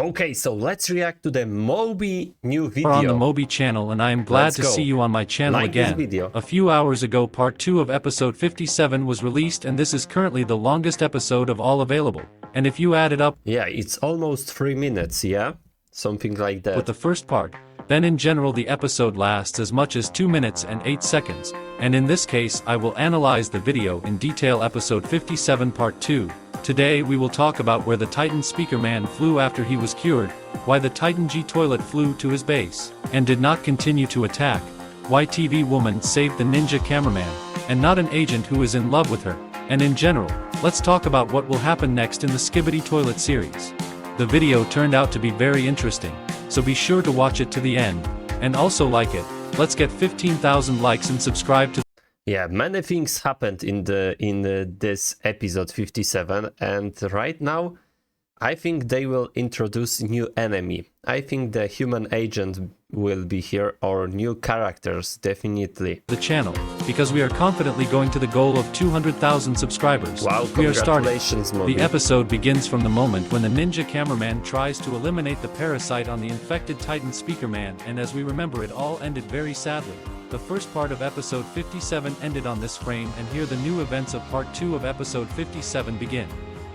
Okay, so let's react to the MOBI new video. On the MOBI channel, and I am glad to see you on my channel again. Video. A few hours ago, part 2 of episode 57 was released, and this is currently the longest episode of all available. And if you add it up, yeah, it's almost 3 minutes, yeah? Something like that. With the first part, then in general the episode lasts as much as 2 minutes and 8 seconds. And in this case, I will analyze the video in detail. Episode 57 part 2. Today we will talk about where the Titan Speaker Man flew after he was cured, why the Titan G Toilet flew to his base, and did not continue to attack, why TV Woman saved the ninja cameraman, and not an agent who is in love with her, and in general, let's talk about what will happen next in the Skibidi Toilet series. The video turned out to be very interesting, so be sure to watch it to the end, and also like it. Let's get 15,000 likes and subscribe to. Yeah, many things happened in this episode 57, and right now I think they will introduce new enemy. I think the human agent will be here, or new characters, definitely. The channel, because we are confidently going to the goal of 200,000 subscribers. Wow, we are starting. MOBI. The episode begins from the moment when the ninja cameraman tries to eliminate the parasite on the infected Titan Speaker Man, and as we remember, it all ended very sadly. The first part of episode 57 ended on this frame, and here the new events of part 2 of episode 57 begin.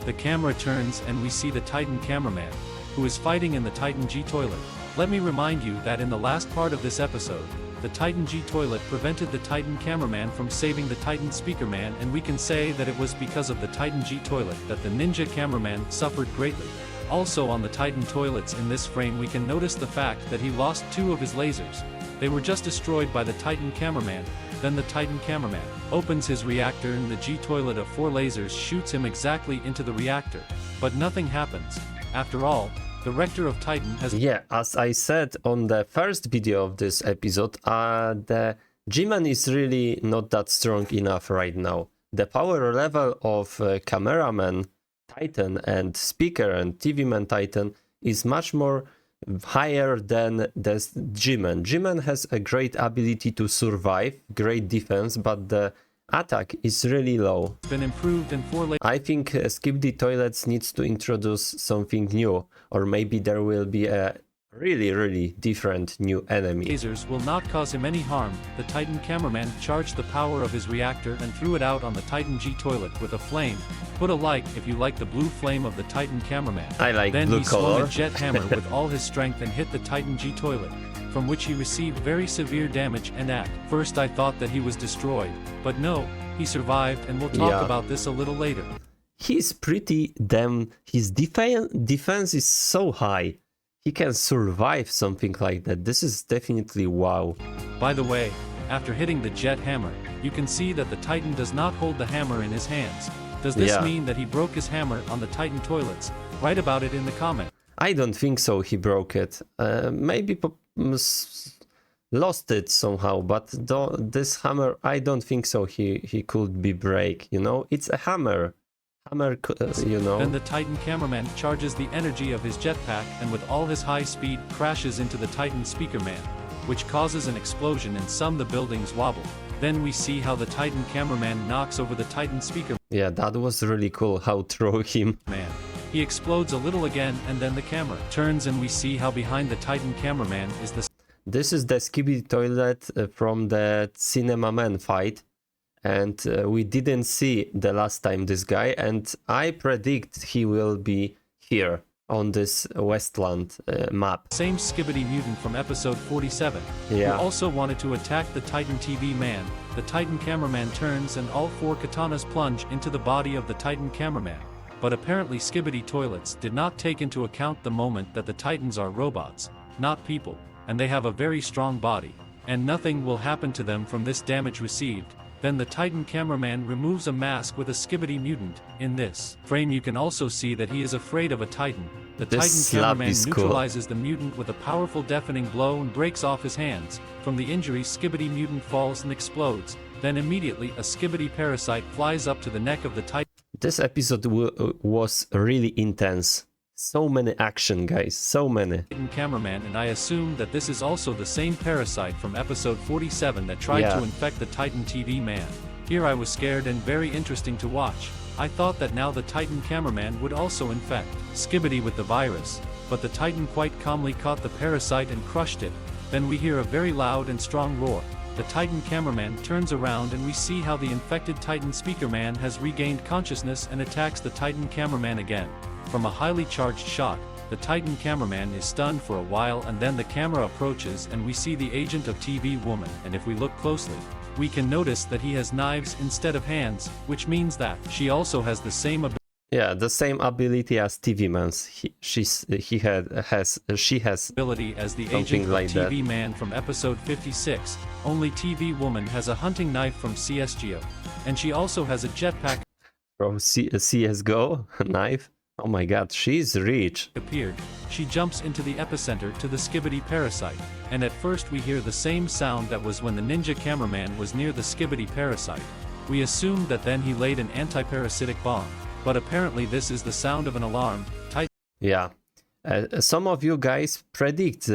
The camera turns and we see the Titan cameraman, who is fighting in the Titan G Toilet. Let me remind you that in the last part of this episode, the Titan G Toilet prevented the Titan cameraman from saving the Titan Speaker Man, and we can say that it was because of the Titan G Toilet that the ninja cameraman suffered greatly. Also on the Titan toilets in this frame we can notice the fact that he lost 2 of his lasers. They were just destroyed by the Titan cameraman. Then the Titan cameraman opens his reactor and the G Toilet of 4 lasers shoots him exactly into the reactor. But nothing happens. After all, the rector of Titan has... Yeah, as I said on the first video of this episode, the G-Man is really not that strong enough right now. The power level of cameraman Titan and speaker and TV Man Titan is much more higher than the G-Man. G-Man has a great ability to survive, great defense, but the attack is really low. Been improved in 4 lasers. I think Skibidi Toilets needs to introduce something new, or maybe there will be a really different new enemy. Lasers will not cause him any harm. The Titan cameraman charged the power of his reactor and threw it out on the Titan G Toilet with a flame. Put a like if you like the blue flame of the Titan cameraman. I like then blue he color. swung a jet hammer with all his strength and hit the Titan G Toilet, from which he received very severe damage and At first I thought that he was destroyed, but no, he survived, and we'll talk about this a little later. He's pretty damn... His defense is so high. He can survive something like that. This is definitely wow. By the way, after hitting the jet hammer, you can see that the Titan does not hold the hammer in his hands. Does this mean that he broke his hammer on the Titan toilets? Write about it in the comment. I don't think so he broke it. Maybe lost it somehow, but this hammer, I don't think so he could be break, you know? It's a hammer. You know. Then the Titan cameraman charges the energy of his jetpack and with all his high speed crashes into the Titan Speaker Man, which causes an explosion and some the buildings wobble. Then we see how the Titan cameraman knocks over the Titan Speaker. Yeah, that was really cool how throw him. Man. He explodes a little again, and then the camera turns and we see how behind the Titan cameraman is the... This is the Skibidi Toilet from the Cinema Man fight. And we didn't see the last time this guy, and I predict he will be here on this Westland map. Same Skibidi mutant from episode 47, who also wanted to attack the Titan TV man. The Titan cameraman turns and all 4 katanas plunge into the body of the Titan cameraman. But apparently Skibidi Toilets did not take into account the moment that the Titans are robots, not people, and they have a very strong body, and nothing will happen to them from this damage received. Then the Titan cameraman removes a mask with a Skibidi mutant. In this frame you can also see that he is afraid of a Titan. The Titan cameraman neutralizes the mutant with a powerful deafening blow and breaks off his hands. From the injury, Skibidi mutant falls and explodes. Then immediately a Skibidi parasite flies up to the neck of the Titan. This episode was really intense. So many action, guys, so many. Cameraman, and I assume that this is also the same parasite from episode 47 that tried to infect the Titan TV man. Here I was scared and very interesting to watch. I thought that now the Titan cameraman would also infect Skibidi with the virus. but the Titan quite calmly caught the parasite and crushed it. Then we hear a very loud and strong roar. The Titan cameraman turns around and we see how the infected Titan speakerman has regained consciousness and attacks the Titan cameraman again. From a highly charged shot, the Titan cameraman is stunned for a while, and then the camera approaches and we see the agent of TV woman, and if we look closely, we can notice that he has knives instead of hands, which means that she also has the same ability. Yeah, the same ability as TV Man's. She has Ability as the something agent like of that. TV Man from episode 56, only TV Woman has a hunting knife from CSGO. And she also has a jetpack from CSGO knife. Oh my god, she's rich. appeared. She jumps into the epicenter to the Skibidi parasite, and at first we hear the same sound that was when the ninja cameraman was near the Skibidi parasite. We assumed that then he laid an anti-parasitic bomb, but apparently this is the sound of an alarm. Yeah. Some of you guys predict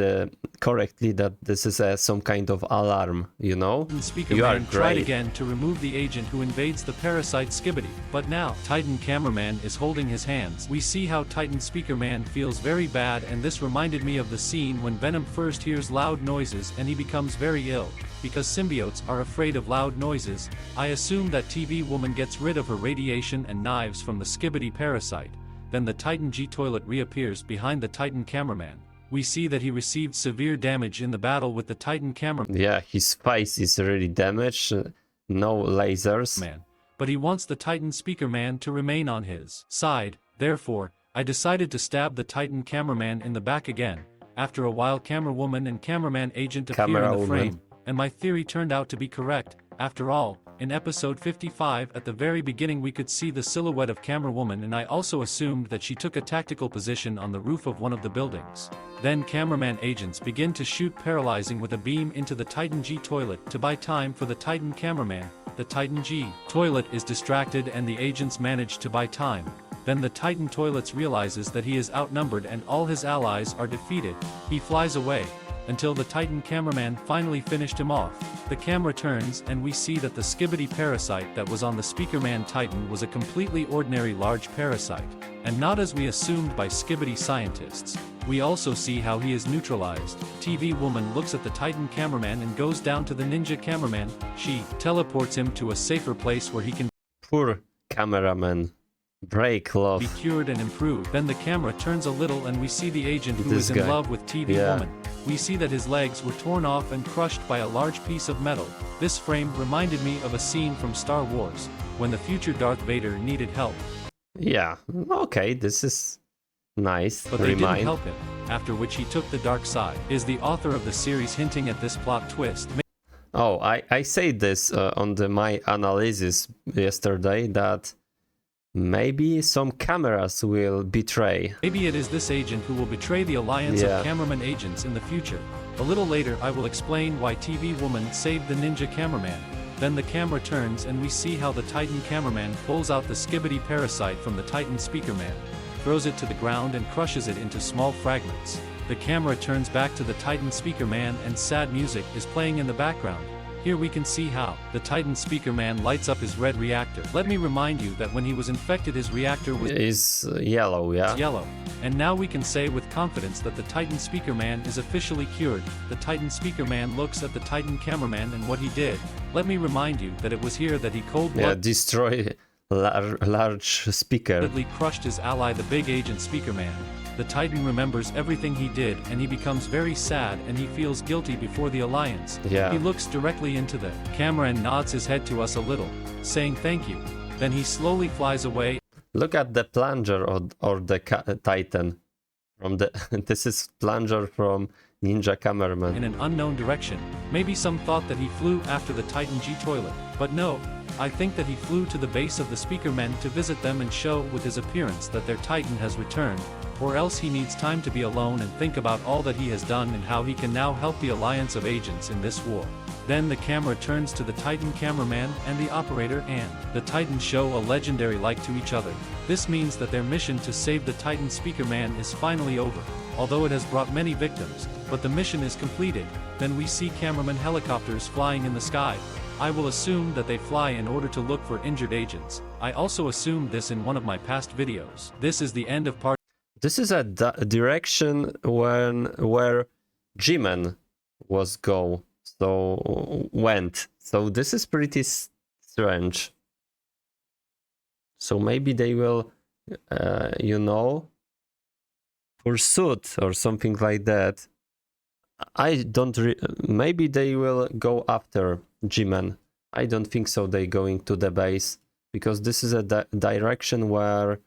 correctly that this is some kind of alarm, you know? Speaker You are Man tried great. again to remove the agent who invades the parasite Skibidi, but now Titan cameraman is holding his hands. We see how Titan speaker man feels very bad, and this reminded me of the scene when Venom first hears loud noises and he becomes very ill. Because symbiotes are afraid of loud noises, I assume that TV woman gets rid of her radiation and knives from the Skibidi parasite. Then the Titan G toilet reappears behind the Titan cameraman. We see that he received severe damage in the battle with the Titan cameraman. Yeah, his face is really damaged. No lasers. But he wants the Titan speaker man to remain on his side. Therefore, I decided to stab the Titan cameraman in the back again. After a while, camera woman and cameraman agent appear in the frame, and my theory turned out to be correct. After all, in episode 55 at the very beginning we could see the silhouette of camera woman, and I also assumed that she took a tactical position on the roof of one of the buildings. Then cameraman agents begin to shoot paralyzing with a beam into the Titan G toilet to buy time for the Titan cameraman. The Titan G toilet is distracted and the agents manage to buy time. Then the Titan toilets realizes that he is outnumbered and all his allies are defeated. He flies away, until the Titan cameraman finally finished him off. The camera turns and we see that the Skibidi parasite that was on the Speakerman Titan was a completely ordinary large parasite, and not as we assumed by Skibidi scientists. We also see how he is neutralized. TV woman looks at the Titan cameraman and goes down to the ninja cameraman. She teleports him to a safer place where he can Poor cameraman. Break love. be cured and improved. Then the camera turns a little and we see the agent who This is in guy. love with TV Yeah. woman. We see that his legs were torn off and crushed by a large piece of metal. This frame reminded me of a scene from Star Wars, when the future Darth Vader needed help. Yeah, okay, this is nice. But they didn't help him, after which he took the dark side. Is the author of the series hinting at this plot twist? Oh, I said this on my analysis yesterday that maybe some cameras will betray. Maybe it is this agent who will betray the alliance Yeah. of cameraman agents in the future. A little later I will explain why TV woman saved the ninja cameraman. Then the camera turns and we see how the Titan cameraman pulls out the Skibidi parasite from the Titan speakerman, throws it to the ground and crushes it into small fragments. The camera turns back to the Titan speakerman and sad music is playing in the background. Here we can see how the Titan speakerman lights up his red reactor. Let me remind you that when he was infected his reactor was Is yellow, yeah. yellow. And now we can say with confidence that the Titan speakerman is officially cured. The Titan speakerman looks at the Titan cameraman and what he did. Let me remind you that it was here that he Yeah, cold-bloodedly destroy large speaker. crushed his ally, the big agent speakerman. The Titan remembers everything he did and he becomes very sad and he feels guilty before the alliance. Yeah. He looks directly into the camera and nods his head to us a little, saying thank you. Then he slowly flies away. Look at the plunger or the Titan. From the this is plunger from Ninja Cameraman. In an unknown direction. Maybe some thought that he flew after the Titan G toilet, but no. I think that he flew to the base of the speakermen to visit them and show with his appearance that their Titan has returned, or else he needs time to be alone and think about all that he has done and how he can now help the alliance of agents in this war. Then the camera turns to the Titan cameraman and the operator, and the Titans show a legendary like to each other. This means that their mission to save the Titan speakerman is finally over, although it has brought many victims, but the mission is completed. Then we see cameraman helicopters flying in the sky. I will assume that they fly in order to look for injured agents. I also assumed this in one of my past videos. This is the end of part this is a direction where G-Man went. So this is pretty strange. So maybe they will, pursuit or something like that. I don't. Maybe they will go after G-Man. I don't think so. They going to the base because this is a direction where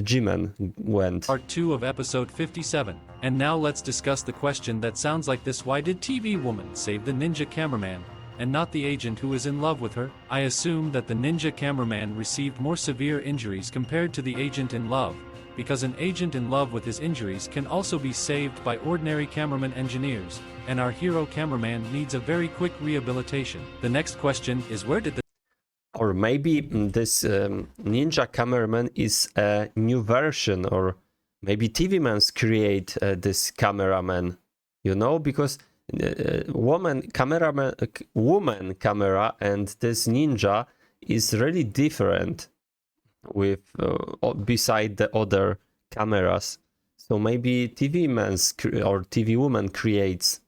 G-Man went. Part 2 of episode 57. And now let's discuss the question that sounds like this: why did TV woman save the ninja cameraman and not the agent who is in love with her? I assume that the ninja cameraman received more severe injuries compared to the agent in love, because an agent in love with his injuries can also be saved by ordinary cameraman engineers, and our hero cameraman needs a very quick rehabilitation. The next question is, where did the Or maybe this ninja cameraman is a new version, or maybe TV Mans create this cameraman, because woman camera and this ninja is really different with beside the other cameras. So maybe TV Mans or TV Woman creates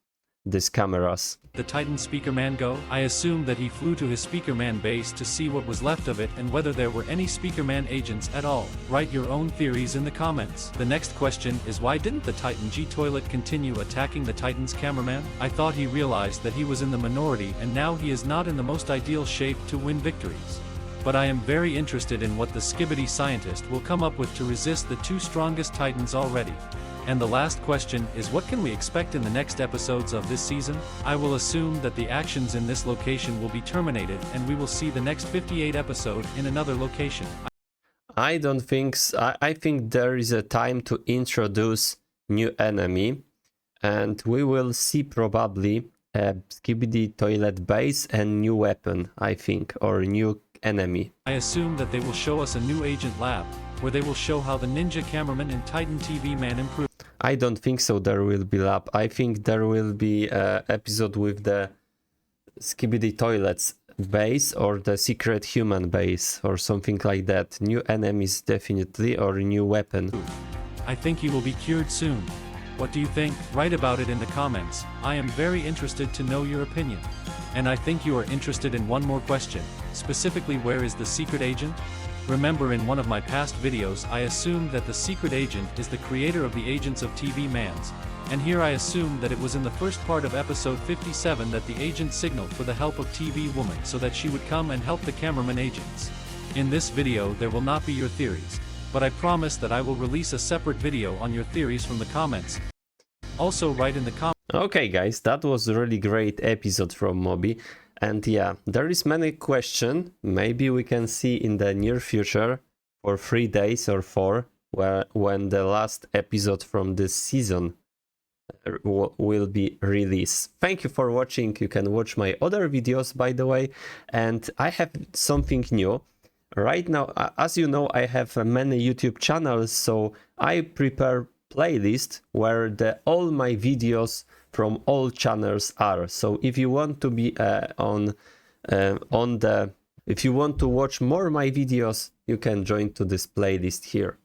these cameras. The Titan Speakerman go? I assume that he flew to his Speakerman base to see what was left of it and whether there were any Speakerman agents at all. Write your own theories in the comments. The next question is, why didn't the Titan G Toilet continue attacking the Titan's cameraman? I thought he realized that he was in the minority and now he is not in the most ideal shape to win victories. But I am very interested in what the Skibidi scientist will come up with to resist the two strongest Titans already. And the last question is, what can we expect in the next episodes of this season? I will assume that the actions in this location will be terminated and we will see the next 58 episode in another location. I don't think so. I think there is a time to introduce new enemy, and we will see probably a Skibidi Toilet base and new weapon, I think, or new enemy. I assume that they will show us a new agent lab, where they will show how the ninja cameraman and Titan TV man improved. I don't think so there will be lab. I think there will be an episode with the Skibidi Toilets base or the secret human base or something like that. New enemies definitely, or new weapon. I think he will be cured soon. What do you think? Write about it in the comments. I am very interested to know your opinion. And I think you are interested in one more question, specifically, where is the secret agent? Remember, in one of my past videos I assumed that the secret agent is the creator of the agents of TV Mans, and here I assume that it was in the first part of episode 57 that the agent signaled for the help of TV Woman so that she would come and help the cameraman agents. In this video there will not be your theories, but I promise that I will release a separate video on your theories from the comments. Also write in the comments. Okay guys, that was a really great episode from MOBI. And yeah, there is many questions. Maybe we can see in the near future for 3 days or 4, when the last episode from this season will be released. Thank you for watching. You can watch my other videos, by the way. And I have something new. Right now, as you know, I have many YouTube channels, so I prepare playlist where all my videos from all channels are. So if you want to be if you want to watch more my videos, you can join to this playlist here.